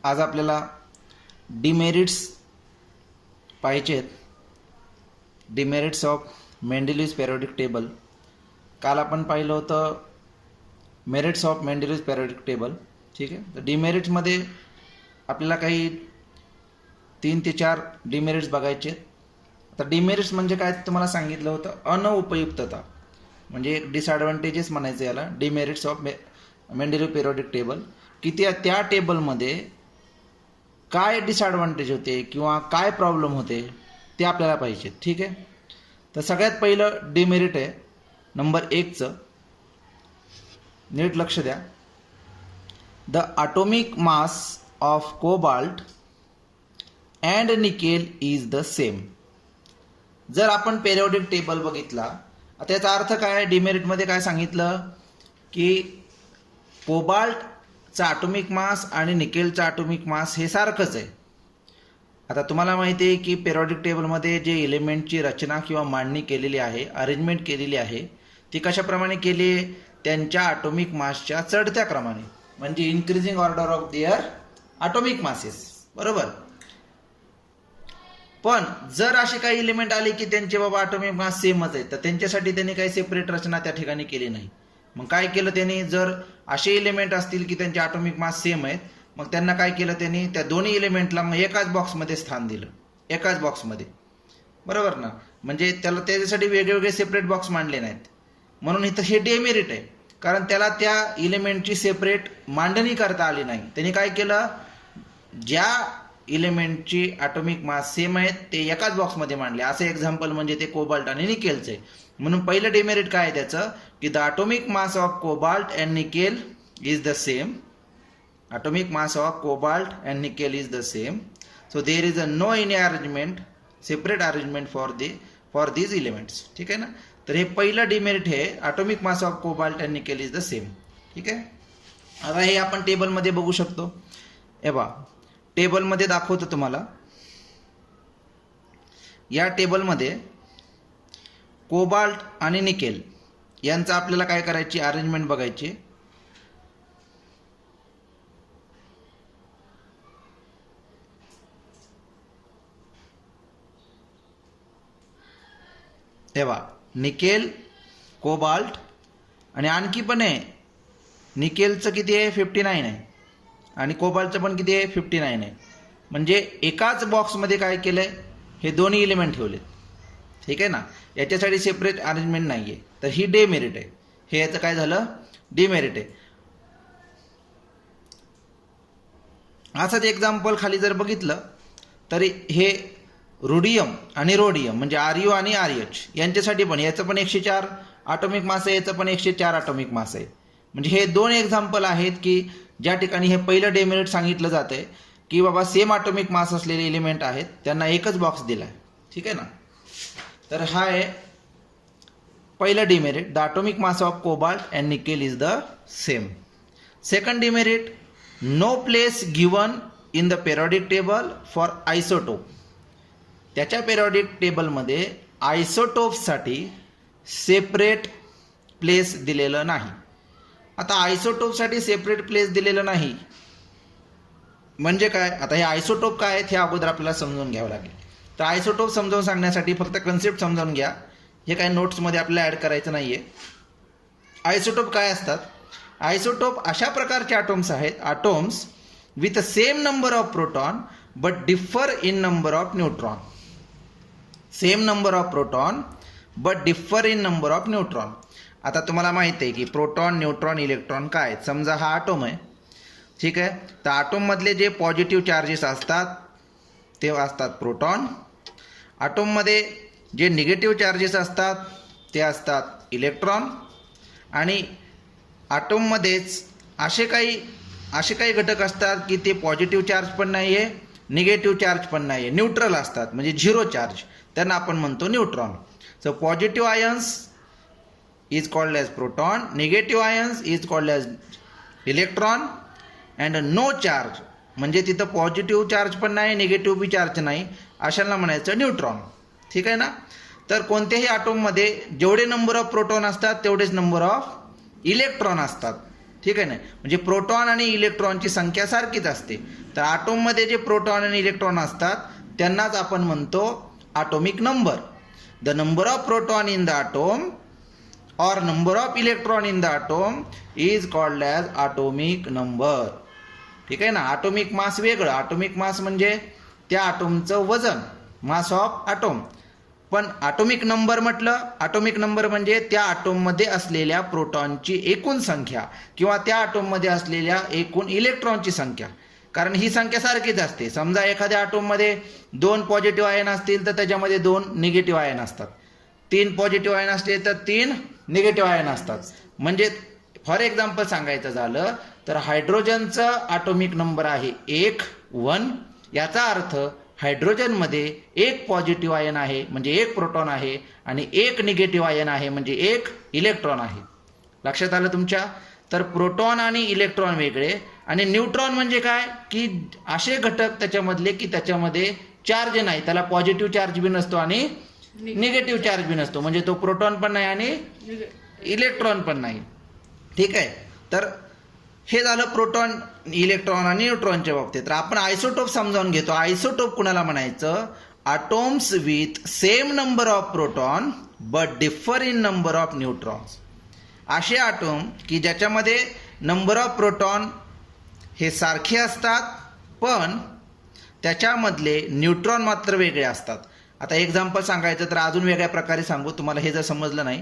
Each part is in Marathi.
आज आपल्याला डिमेरिट्स पाहिजेत. Demerits of Mendeleev's periodic table. काल आपण पाहिलं होतं merits of Mendeleev's periodic table. ठीक आहे. तर डिमेरिट्समध्ये आपल्याला काही 3 ते 4 डिमेरिट्स बघायचे. आता डिमेरिट्स म्हणजे काय तुम्हाला सांगितलं होतं, अनुपयुक्तता म्हणजे एक डिसएडव्हान्टेजेस म्हणायचं याला. डिमेरिट्स ऑफ मेंडेलिव्ह पेरियोडिक टेबल की त्या टेबलमध्ये काय डिसएडव्हान्टेज होते किंवा काय प्रॉब्लेम होते ते आपल्याला पाहिजे. ठीक आहे. तर सगळ्यात पहिलं डिमेरिट आहे नंबर 1चं, नीट लक्ष द्या. The atomic mass of cobalt and nickel is the same. जर आपण पेरियोडिक टेबल बघितला, त्याचा अर्थ काय, डिमेरिटमध्ये काय सांगितलं की कोबाल्टचा ॲटॉमिक मास आणि निकेलचा ॲटॉमिक मास हे सारखंच आहे. आता तुम्हाला माहिती आहे की पेरियोडिक टेबलमध्ये जे एलिमेंटची रचना किंवा मांडणी केलेली आहे, अरेंजमेंट केलेली आहे, ती कशाप्रमाणे केली आहे, त्यांच्या ॲटॉमिक मासच्या चढत्या क्रमाने, म्हणजे increasing order of their atomic masses. बरोबर. पण जर असे काही एलिमेंट आले की त्यांचे बाबा ॲटॉमिक मास सेमच आहे, तर त्यांच्यासाठी त्यांनी काही सेपरेट रचना त्या ठिकाणी केली नाही. मग काय केलं त्यांनी, जर असे एलिमेंट असतील की त्यांचे ॲटॉमिक मास सेम आहेत, मग त्यांना काय केलं त्यांनी, त्या दोन्ही एलिमेंटला मग एकाच बॉक्समध्ये स्थान दिलं, एकाच बॉक्समध्ये. बरोबर ना. म्हणजे त्याला त्याच्यासाठी वेगवेगळे सेपरेट बॉक्स मांडले नाहीत. म्हणून इथं हे डेमेरिट आहे, कारण त्याला त्या एलिमेंटची सेपरेट मांडणी करता आली नाही. त्यांनी काय केलं, ज्या एलिमेंटची ॲटॉमिक मास सेम आहेत ते एकाच बॉक्समध्ये मांडले. असं एक्झाम्पल म्हणजे ते कोबाल्ट आणि निकेलचं आहे. म्हणून पहिलं डेमेरिट काय आहे त्याचं, की the atomic mass of cobalt and nickel is the same. atomic mass of cobalt and nickel is the same, so there is a no any arrangement, separate arrangement for these elements. ठीक आहे ना. तर हे पहिलं डिमेरिट आहे, atomic mass of cobalt and nickel is the same. ठीक आहे. आता हे आपण टेबलमध्ये बघू शकतो. हे बघा, टेबलमध्ये दाखवतो तुम्हाला. या टेबलमध्ये कोबाल्ट आणि निकेल यांचं आपल्याला काय करायची, अरेंजमेंट बघायची. तेव्हा निकेल, कोबाल्ट आणि आणखी पण आहे, निकेलचं किती आहे 59 आहे आणि कोबाल्टचं पण किती आहे 59 आहे. म्हणजे एकाच बॉक्समध्ये काय केलं आहे, हे दोन्ही एलिमेंट ठेवले. ठीक आहे ना. याच्यासाठी सेपरेट अरेंजमेंट नाही आहे. तर ही डेमेरिट आहे. हे याचं काय झालं, डिमेरिट आहे. असंच एक्झाम्पल खाली जर बघितलं तरी हे रुडियम आणि रोडियम म्हणजे RU आणि RH यांच्यासाठी पण, याचं पण 104 ॲटॉमिक मास आहे, याचं पण 104 ॲटॉमिक मास आहे. म्हणजे हे 2 एक्झाम्पल आहेत की ज्या ठिकाणी हे पहिलं डेमेरिट सांगितलं जातं आहे की बाबा सेम ॲटॉमिक मास असलेले एलिमेंट आहेत, त्यांना एकच बॉक्स दिला आहे. ठीक आहे ना. तर हा आहे पहिलं demerit, the atomic mass of cobalt and nickel is the same. Second demerit, no place given in the periodic table for isotope. त्याच्या पेरियोडिक टेबलमध्ये आयसोटोपसाठी सेपरेट प्लेस दिलेलं नाही. आता आयसोटोपसाठी सेपरेट प्लेस दिलेलं नाही म्हणजे काय, आता हे आयसोटोप काय आहेत हे अगोदर आपल्याला समजून घ्यावं लागेल. तर आयसोटोप समजावून सांगण्यासाठी फक्त कन्सेप्ट समजावून घ्या, हे काय नोट्समध्ये आपल्याला ॲड करायचं नाही आहे. आयसोटोप काय असतात, आयसोटोप अशा प्रकारचे ॲटॉम्स आहेत, atoms with same number of proton but differ in number of neutron. Same number of proton but differ in number of neutron. आता तुम्हाला माहिती आहे की प्रोटॉन, न्यूट्रॉन, इलेक्ट्रॉन काय. समजा हा ॲटॉम आहे. ठीक आहे. तर ॲटॉममधले जे पॉझिटिव्ह चार्जेस असतात ते असतात प्रोटॉन. ॲटॉममध्ये जे निगेटिव्ह चार्जेस असतात ते असतात इलेक्ट्रॉन. आणि ॲटॉममध्येच असे काही घटक असतात की ते पॉझिटिव्ह चार्ज पण नाही आहे, निगेटिव्ह चार्ज पण नाही आहे, न्यूट्रल असतात म्हणजे झिरो चार्ज, त्यांना आपण म्हणतो neutron. So positive ions is called as proton, negative ions is called as electron and no charge म्हणजे तिथं पॉझिटिव्ह चार्ज पण नाही, निगेटिव्ह बी चार्ज नाही, अशांना म्हणायचं न्यूट्रॉन. ठीक आहे ना. तर कोणत्याही ॲटॉममध्ये जेवढे नंबर ऑफ प्रोटॉन असतात तेवढेच नंबर ऑफ इलेक्ट्रॉन असतात. ठीक आहे ना. म्हणजे प्रोटॉन आणि इलेक्ट्रॉनची संख्या सारखीच असते. तर ॲटोममध्ये जे प्रोटॉन आणि इलेक्ट्रॉन असतात त्यांनाच आपण म्हणतो atomic number. The number of proton in the atom और number of electron in the atom is called as atomic number. ठीक आहे ना. ॲटॉमिक मास वेगळं. ॲटॉमिक मास म्हणजे त्या ॲटोमचं वजन, मास ऑफ ॲटोम. पण ॲटॉमिक नंबर म्हटलं, ॲटॉमिक नंबर म्हणजे त्या ॲटोममध्ये असलेल्या प्रोटॉनची एकूण संख्या किंवा त्या ॲटोममध्ये असलेल्या एकूण इलेक्ट्रॉनची संख्या. कारण ही संख्या सारखीच असते. समजा एखाद्या ॲटोममध्ये 2 पॉझिटिव्ह आयन असतील तर त्याच्यामध्ये 2 निगेटिव्ह आयन असतात. 3 पॉझिटिव्ह आयन असले तर 3 निगेटिव्ह आयन असतात. म्हणजे फॉर एक्झाम्पल सांगायचं झालं तर हायड्रोजनचं ॲटॉमिक नंबर आहे 1 याचा अर्थ हायड्रोजनमध्ये 1 पॉझिटिव्ह आयन आहे म्हणजे 1 प्रोटॉन आहे आणि 1 निगेटिव्ह आयन आहे म्हणजे 1 इलेक्ट्रॉन आहे. लक्षात आलं तुमच्या. तर प्रोटॉन आणि इलेक्ट्रॉन वेगळे. आणि न्यूट्रॉन म्हणजे काय की असे घटक त्याच्यामधले की त्याच्यामध्ये चार्ज नाही, त्याला पॉझिटिव्ह चार्ज बी नसतो आणि निगेटिव्ह चार्ज बी नसतो. म्हणजे तो प्रोटॉन पण नाही आणि इलेक्ट्रॉन पण नाही. ठीक आहे. तर हे झालं प्रोटॉन, इलेक्ट्रॉन आणि न्यूट्रॉनच्या बाबतीत. तर आपण आयसोटोप समजावून घेतो. आयसोटोप कुणाला म्हणायचं? Atoms with same number of proton but differ in number of neutrons. असे ॲटॉम की ज्याच्यामध्ये नंबर ऑफ प्रोटॉन हे सारखे असतात पण त्याच्यामधले न्यूट्रॉन मात्र वेगळे असतात. आता एक्झाम्पल सांगायचं तर अजून वेगळ्या प्रकारे सांगू तुम्हाला, हे जर समजलं नाही.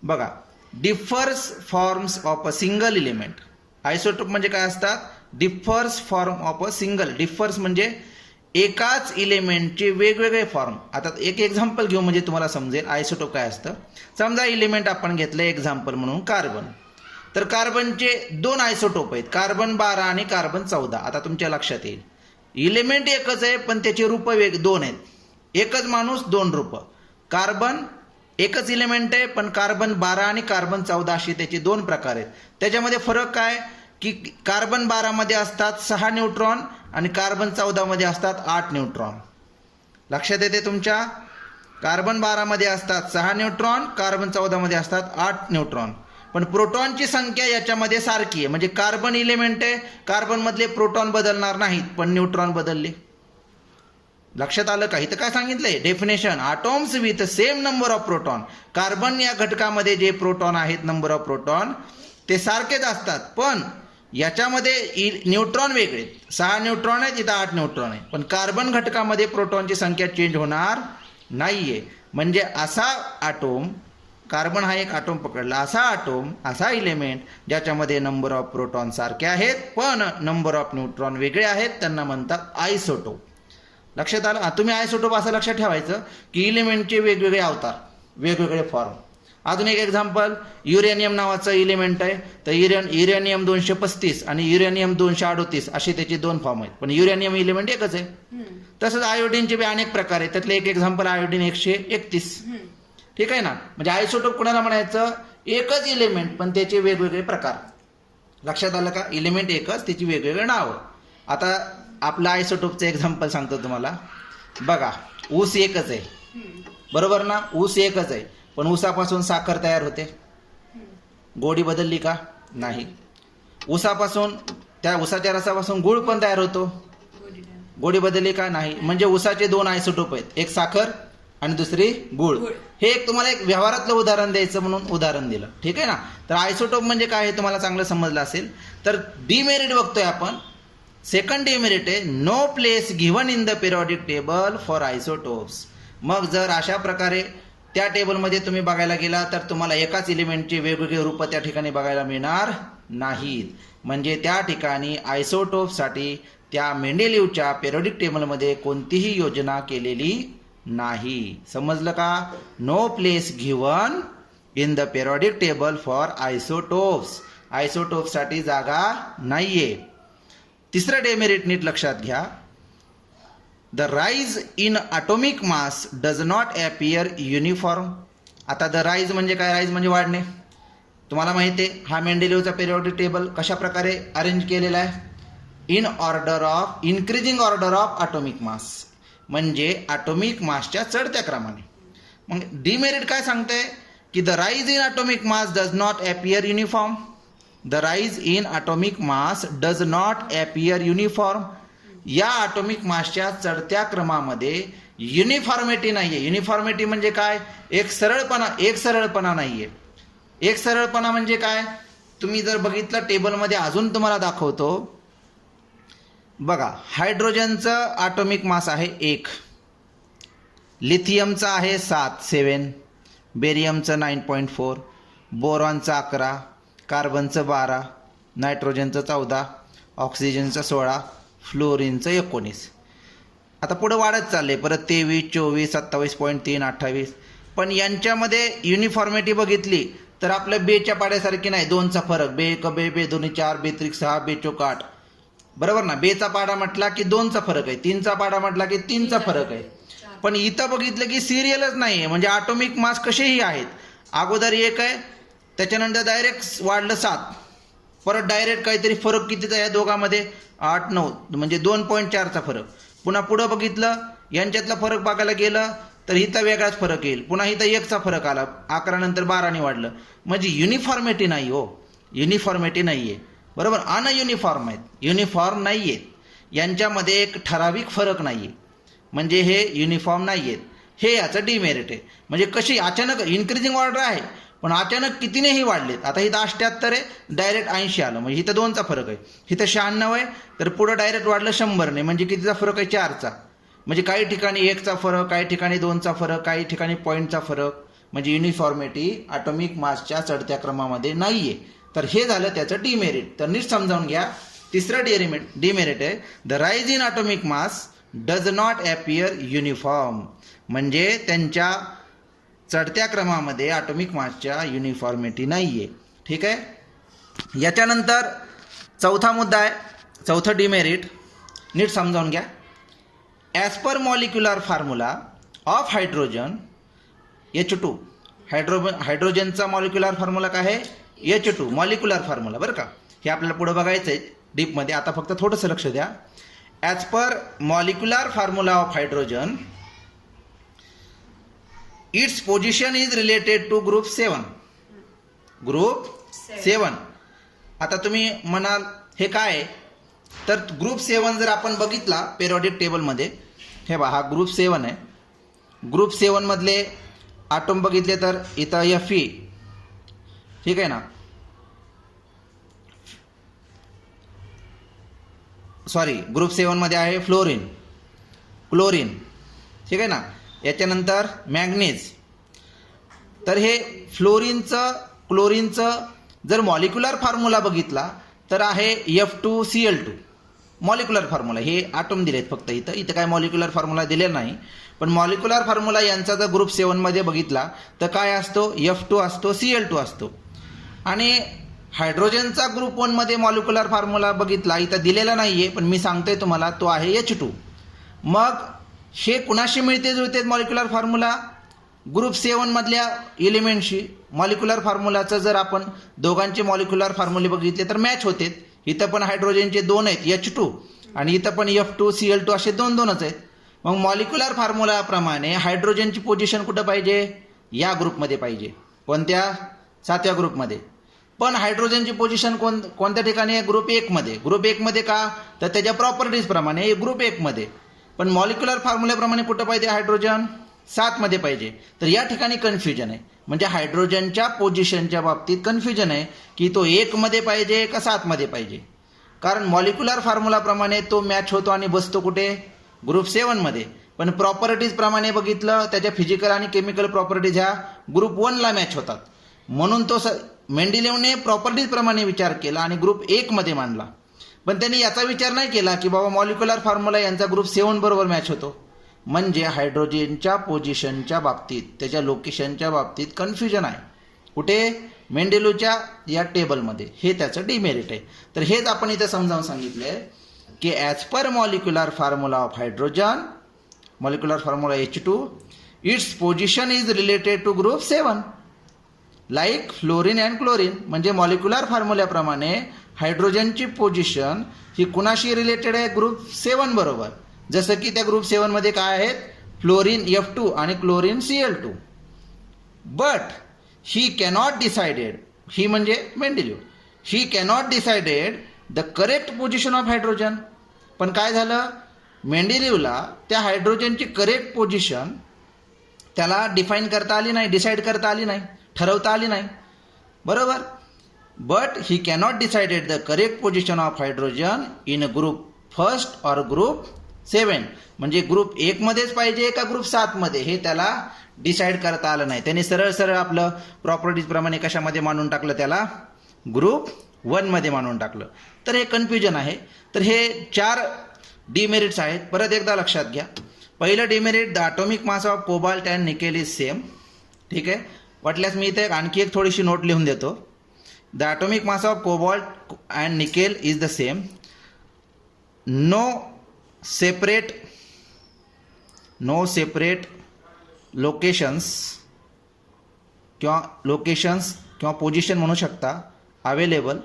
बघा, differs forms of a single element. Isotope म्हणजे काय असतात? Differs form of a single. Differs म्हणजे एकाच इलिमेंटचे वेगवेगळे फॉर्म. आता एक एक्झाम्पल घेऊ म्हणजे तुम्हाला समजेल आयसोटोप काय असतं. समजा इलिमेंट आपण घेतलं एक्झाम्पल म्हणून कार्बन. तर कार्बनचे 2 आयसोटोप आहेत, कार्बन 12 आणि कार्बन 14. आता तुमच्या लक्षात येईल इलिमेंट एकच आहे पण त्याचे रूप 2 आहेत. एकच माणूस 2 रूप. कार्बन एकच इलिमेंट आहे पण कार्बन 12 आणि कार्बन 14 असे त्याचे 2 प्रकार आहेत. त्याच्यामध्ये फरक काय की कार्बन 12 मध्ये असतात 6 न्यूट्रॉन आणि कार्बन 14 मध्ये असतात 8 न्यूट्रॉन. लक्षात येते तुमच्या? कार्बन 12 मध्ये असतात 6 न्यूट्रॉन, कार्बन 14 मध्ये असतात 8 न्यूट्रॉन. पण प्रोटॉनची संख्या याच्यामध्ये सारखी आहे. म्हणजे कार्बन इलिमेंट आहे, कार्बन मधले प्रोटॉन बदलणार नाहीत पण न्यूट्रॉन बदलले. लक्षात आलं का? इथं काय सांगितलंय definition? Atoms with same number of proton. Carbon या घटकामध्ये जे प्रोटॉन आहेत, नंबर ऑफ प्रोटॉन ते सारखेच असतात पण याच्यामध्ये न्यूट्रॉन वेगळे. 6 न्यूट्रॉन आहेत, इथं 8 न्यूट्रॉन आहे. पण कार्बन घटकामध्ये प्रोटॉनची संख्या चेंज होणार नाहीये. म्हणजे असा ॲटोम, कार्बन हा एक ॲटोम पकडला, असा ॲटोम, असा इलिमेंट ज्याच्यामध्ये नंबर ऑफ प्रोटॉन सारखे आहेत पण नंबर ऑफ न्यूट्रॉन वेगळे आहेत त्यांना म्हणतात आयसोटोप. लक्षात आलं? तुम्ही आयसोटोप असं लक्षात ठेवायचं की इलिमेंटचे वेगवेगळे अवतार, वेगवेगळे फॉर्म. अजून एक एक्झाम्पल, युरेनियम नावाचं इलिमेंट आहे. तर युरेनियम 235 आणि युरेनियम 238 असे त्याचे 2 फॉर्म आहेत पण युरेनियम इलिमेंट एकच आहे. तसंच आयोडीनचे बी अनेक प्रकार आहेत. त्यातले एक एक्झाम्पल आयोडीन 131. ठीक आहे ना. म्हणजे आयसोटोप कुणाला म्हणायचं? एकच इलिमेंट पण त्याचे वेगवेगळे प्रकार. लक्षात आलं का? इलिमेंट एकच, त्याची वेगवेगळे नावं. आता आपलं आयसोटोपचं एक्झाम्पल सांगतो तुम्हाला. बघा, ऊस एकच आहे, बरोबर ना? ऊस एकच आहे पण ऊसापासून साखर तयार होते. गोडी बदलली का? नाही. ऊसापासून, त्या ऊसाच्या रसापासून गुळ पण तयार होतो. गोडी बदलली का? नाही. म्हणजे ऊसाचे 2 आयसोटोप आहेत, एक साखर आणि दुसरी गुळ. हे एक तुम्हाला एक व्यवहारातलं उदाहरण द्यायचं म्हणून उदाहरण दिलं. ठीक आहे ना. तर आयसोटोप म्हणजे काय हे तुम्हाला चांगलं समजलं असेल. तर डिमेरिट बघतोय आपण. सेकंड डिमेरिट आहे no place given in the periodic table for isotopes. मग जर अशा प्रकारे त्या टेबलमध्ये तुम्ही बघायला गेला तर तुम्हाला एकाच इलिमेंटचे वेगवेगळे रूप त्या ठिकाणी बघायला मिळणार नाहीत. म्हणजे त्या ठिकाणी आयसोटोपसाठी त्या मेंडेलिव्हच्या पिरियॉडिक टेबलमध्ये कोणतीही योजना केलेली नाही. समजलं का? No place given in the periodic table for isotopes. आयसोटोपसाठी जागा नाहीये. तिसरं डेमेरिट नीट लक्षात घ्या. The rise in atomic mass does not appear uniform. आता द राईज म्हणजे काय? राईज म्हणजे वाढणे. तुम्हाला माहिती आहे हा मेंडेलिव्हचा पिरियॉडिक टेबल कशा प्रकारे अरेंज केलेला आहे? In order of increasing order of atomic mass. म्हणजे ॲटॉमिक मासच्या चढत्या क्रमाने. मग डिमेरिट काय सांगते की the rise in atomic mass does not appear uniform. The rise in atomic mass does not appear uniform. या ॲटॉमिक मासच्या चढत्या क्रमामध्ये युनिफॉर्मिटी नाही आहे. युनिफॉर्मिटी म्हणजे काय? एक सरळपणा नाही आहे. एक सरळपणा म्हणजे काय? तुम्ही जर बघितलं टेबलमध्ये अजून तुम्हाला दाखवतो बघा. हायड्रोजनचं ॲटॉमिक मास आहे 1, लिथियमचं आहे 7, बेरियमचं 9.4, बोरॉनचं 11, कार्बनचं 12, नायट्रोजनचं 14, ऑक्सिजनचं 16, फ्लोरिनचं 19. आता पुढं वाढत चालले परत 23, 24, 27.3, 28. पण यांच्यामध्ये युनिफॉर्मिटी बघितली तर आपल्या बेच्या पाड्यासारखी नाही. 2चा फरक, बे एक बे, बे दोन्ही 4, बे त्रिक 6, बे चौक 8. बरोबर ना? बेचा पाडा म्हटला की 2चा फरक आहे, 3चा पाडा म्हटला की 3चा फरक आहे. पण इथं बघितलं की सिरियलच नाही आहे. म्हणजे ॲटॉमिक मास कसेही आहेत. अगोदर 1 आहे, त्याच्यानंतर डायरेक्ट वाढलं 7, परत डायरेक्ट काहीतरी फरक कितीचा आहे दोघांमध्ये? 8, 9, म्हणजे 2.4चा फरक. पुन्हा पुढं बघितलं यांच्यातला फरक बघायला गेलं तर इथं वेगळाच फरक येईल. पुन्हा इथं 1चा फरक आला, 11 नंतर 12ने वाढलं. म्हणजे युनिफॉर्मिटी नाही हो, युनिफॉर्मिटी नाही आहे. बरोबर? अनयुनिफॉर्म आहेत, युनिफॉर्म नाही आहेत. यांच्यामध्ये एक ठराविक फरक नाही आहे, म्हणजे हे युनिफॉर्म नाही आहेत. हे याचं डिमेरिट आहे. म्हणजे कशी अचानक इन्क्रीजिंग ऑर्डर आहे पण अचानक कितीनेही वाढलेत. आता इथं 78 आहे, डायरेक्ट 80 आलं, म्हणजे इथं 2चा फरक आहे. इथं 96 आहे तर पुढं डायरेक्ट वाढलं 100ने, म्हणजे कितीचा फरक आहे? 4चा. म्हणजे काही ठिकाणी 1चा फरक, काही ठिकाणी 2चा फरक, काही ठिकाणी पॉईंटचा फरक. म्हणजे युनिफॉर्मिटी ॲटॉमिक मासच्या चढत्या क्रमामध्ये नाही आहे. तर हे झालं त्याचं डिमेरिट. तर नीट समजावून घ्या. तिसरं डिमेरिट आहे the rise in atomic mass does not appear uniform. म्हणजे त्यांच्या चढत्या क्रमामध्ये ॲटॉमिक मासच्या युनिफॉर्मिटी नाही आहे. ठीक आहे. याच्यानंतर चौथा मुद्दा आहे, चौथं डिमेरिट. नीट समजावून घ्या. As per molecular formula of hydrogen H2. हायड्रोजनचा मॉलिक्युलर फॉर्म्युला काय आहे? H2 molecular formula. बरं का? हे आपल्याला पुढं बघायचं आहे डीपमध्ये. आता फक्त थोडंसं लक्ष द्या. As per molecular formula of hydrogen its position is related to group 7. Group 7. आता तुम्ही म्हणाल हे काय आहे? तर ग्रुप 7 जर आपण बघितला पेरियॉडिक टेबलमध्ये, हे पहा हा ग्रुप 7 आहे. ग्रुप 7 मधले ॲटॉम बघितले तर इथं Fe, ठीक आहे ना, सॉरी ग्रुप 7 मध्ये आहे फ्लोरीन, क्लोरीन, ठीक आहे ना. याच्यानंतर मॅग्नीज. तर हे फ्लोरीनचं क्लोरीनचं जर मॉलिक्युलर फॉर्म्युला बघितला तर आहे F2Cl2 मॉलिक्युलर फॉर्म्युला. हे ॲटॉम दिलेत फक्त इथं काय मॉलिक्युलर फॉर्म्युला दिलेला नाही. पण मॉलिक्युलर फॉर्म्युला यांचा जर ग्रुप 7 मध्ये बघितला तर काय असतो? F2 असतो, Cl2 असतो. आणि हायड्रोजनचा ग्रुप 1 मध्ये मॉलिक्युलर फॉर्म्युला बघितला, इथं दिलेला नाही आहे पण मी सांगतोय तुम्हाला, तो आहे H2. मग हे कुणाशी मिळते जुळते मॉलिक्युलर फॉर्म्युला? ग्रुप 7 मधल्या एलिमेंटशी. मॉलिक्युलर फॉर्म्युलाचं जर आपण दोघांचे मॉलिक्युलर फॉर्म्युले बघितले तर मॅच होते. इथं पण हायड्रोजनचे 2 आहेत H2 आणि इथं पण F2Cl2 असे 2-2च आहेत. मग मॉलिक्युलर फॉर्म्युलाप्रमाणे हायड्रोजनची पोझिशन कुठं पाहिजे? या ग्रुपमध्ये पाहिजे. कोणत्या? 7व्या ग्रुपमध्ये. पण हायड्रोजनची पोझिशन कोणत्या ठिकाणी आहे? ग्रुप 1 मध्ये. ग्रुप 1 मध्ये का? तर त्याच्या प्रॉपर्टीज प्रमाणे ग्रुप 1 मध्ये. पण मॉलिक्युलर फॉर्म्युल्याप्रमाणे कुठं पाहिजे हायड्रोजन? 7 मध्ये पाहिजे. तर या ठिकाणी कन्फ्युजन आहे. म्हणजे हायड्रोजनच्या पोझिशनच्या बाबतीत कन्फ्युजन आहे की तो 1 मध्ये पाहिजे का 7 मध्ये पाहिजे. कारण मॉलिक्युलर फॉर्म्युलाप्रमाणे तो मॅच होतो आणि बसतो कुठे? ग्रुप 7 मध्ये. पण प्रॉपर्टीज प्रमाणे बघितलं त्याच्या फिजिकल आणि केमिकल प्रॉपर्टीज ह्या ग्रुप 1 ला मॅच होतात. म्हणून तो मेंडेलिव्हने प्रॉपर्टीज प्रमाणे विचार केला आणि ग्रुप 1 मध्ये मांडला. पण त्यांनी याचा विचार नाही केला की बाबा मॉलिक्युलर फॉर्म्युला यांचा ग्रुप 7 बरोबर मॅच होतो. म्हणजे हायड्रोजनच्या पोझिशनच्या बाबतीत, त्याच्या लोकेशनच्या बाबतीत कन्फ्युजन आहे. कुठे? मेंडेलिव्हच्या या टेबलमध्ये. हे त्याचं डिमेरिट आहे. तर हेच आपण इथे समजावून सांगितले की as per molecular formula of hydrogen, molecular formula H2, its position is related to group 7 like fluorine and chlorine. म्हणजे मॉलिक्युलर फॉर्म्युल्याप्रमाणे हायड्रोजनची पोझिशन ही कुणाशी रिलेटेड आहे? ग्रुप 7 बरोबर. जसं की त्या ग्रुप 7 मध्ये काय आहेत? फ्लोरीन F2 आणि chlorine Cl2. But he cannot decided, he म्हणजे Mendeleev, he cannot decided the correct position of hydrogen. पण काय झालं, मेंडेलिव्हला त्या हायड्रोजनची करेक्ट पोझिशन त्याला डिफाईन करता आली नाही, डिसाईड करता आली नाही, ठरवता आली नाही, बरोबर. But he cannot decided the correct position of hydrogen in group first और ग्रुप 7. म्हणजे ग्रुप 1 मध्येच पाहिजे का ग्रुप 7 मध्ये हे त्याला डिसाईड करता आलं नाही. त्यांनी सरळ सरळ आपलं प्रॉपर्टीज प्रमाणे कशामध्ये मानून टाकलं, त्याला ग्रुप 1 मध्ये मानून टाकलं. तर हे कन्फ्युजन आहे. तर हे 4 डिमेरिट्स आहेत. परत एकदा लक्षात घ्या. पहिलं demerit, the atomic mass of cobalt and nickel is same. ठीक आहे. वाटल्यास मी इथे आणखी एक थोडीशी नोट लिहून देतो. The atomic mass of cobalt and nickel is the same. No separate locations किंवा पोझिशन म्हणू शकता अवेलेबल.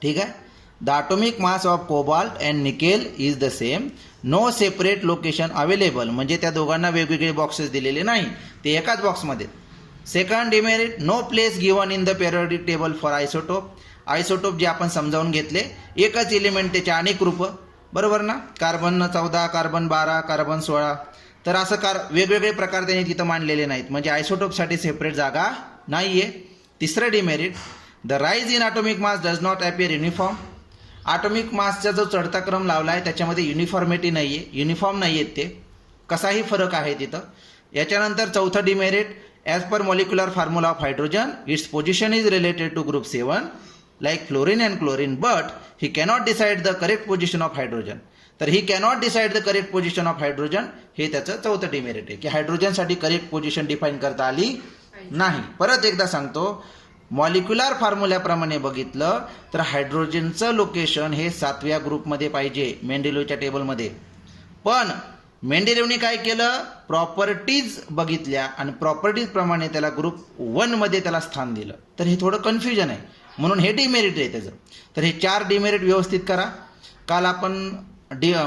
ठीक आहे. The atomic mass of cobalt and nickel is the same. No separate location available म्हणजे त्या दोघांना वेगवेगळे बॉक्सेस दिलेले नाही, ते एकाच बॉक्समध्ये. Second demerit, no place given in the periodic table for isotope. Isotope जे आपण समजावून घेतले, एकच एलिमेंट त्याचे अनेक रूप, बरोबर ना. Carbon 14, carbon 12, carbon 16. तर असं वेगवेगळे प्रकार त्यांनी तिथं मांडलेले नाहीत, म्हणजे आयसोटोपसाठी सेपरेट जागा नाही आहे. तिसरं demerit, the rise in atomic mass does not appear uniform. Atomic मासचा जो चढता क्रम लावला आहे त्याच्यामध्ये युनिफॉर्मिटी नाही आहे, युनिफॉर्म नाही आहेत ते, कसाही फरक आहे तिथं. याच्यानंतर चौथं demerit, as per molecular formula of hydrogen its position is related to group 7 like fluorine and chlorine, but he cannot decide the correct position of hydrogen. तर he cannot decide the correct position of hydrogen हे त्याचं चौथं डिमेरिट आहे, की हायड्रोजनसाठी करेक्ट पोझिशन डिफाईन करता आली नाही. परत एकदा सांगतो, मॉलिक्युलर फॉर्म्युल्याप्रमाणे बघितलं तर हायड्रोजनचं लोकेशन हे 7व्या ग्रुपमध्ये पाहिजे मेंडेलिव्हच्या टेबलमध्ये. पण मेंडेलिव्हने काय केलं, प्रॉपर्टीज बघितल्या आणि प्रॉपर्टीज प्रमाणे त्याला ग्रुप 1 मध्ये त्याला स्थान दिलं. तर हे थोडं कन्फ्युजन आहे, म्हणून हे डिमेरिट आहे त्याचं. तर हे 4 डिमेरिट व्यवस्थित करा. काल आपण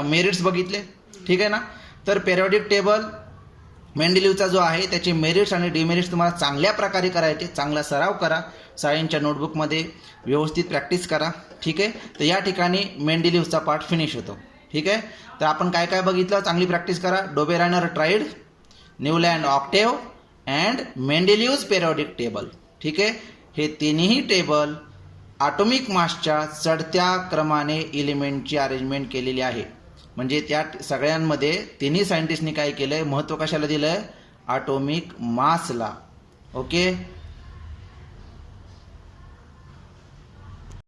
मेरिट्स बघितले, ठीक आहे ना. तर पेरियॉडिक टेबल मेंडेलिव्हचा जो आहे त्याचे मेरिट्स आणि डिमेरिट्स तुम्हाला चांगल्या प्रकारे करायचे, चांगला सराव करा, सायन्सच्या नोटबुकमध्ये व्यवस्थित प्रॅक्टिस करा. ठीक आहे. तर या ठिकाणी मेंडेलिव्हचा पार्ट फिनिश होतो. ठीक आहे. तर आपण काय काय बघितलं, चांगली प्रॅक्टिस करा. Dobereiner triad, Newland octave and Mendeleev's periodic table. ठीक आहे. हे तिन्ही टेबल ॲटॉमिक मासच्या चढत्या क्रमाने एलिमेंटची अरेंजमेंट केलेली आहे. म्हणजे त्या सगळ्यांमध्ये तिन्ही सायंटिस्टनी काय केलं आहे, महत्त्व कशाला दिलं आहे, ॲटॉमिक मासला. ओके.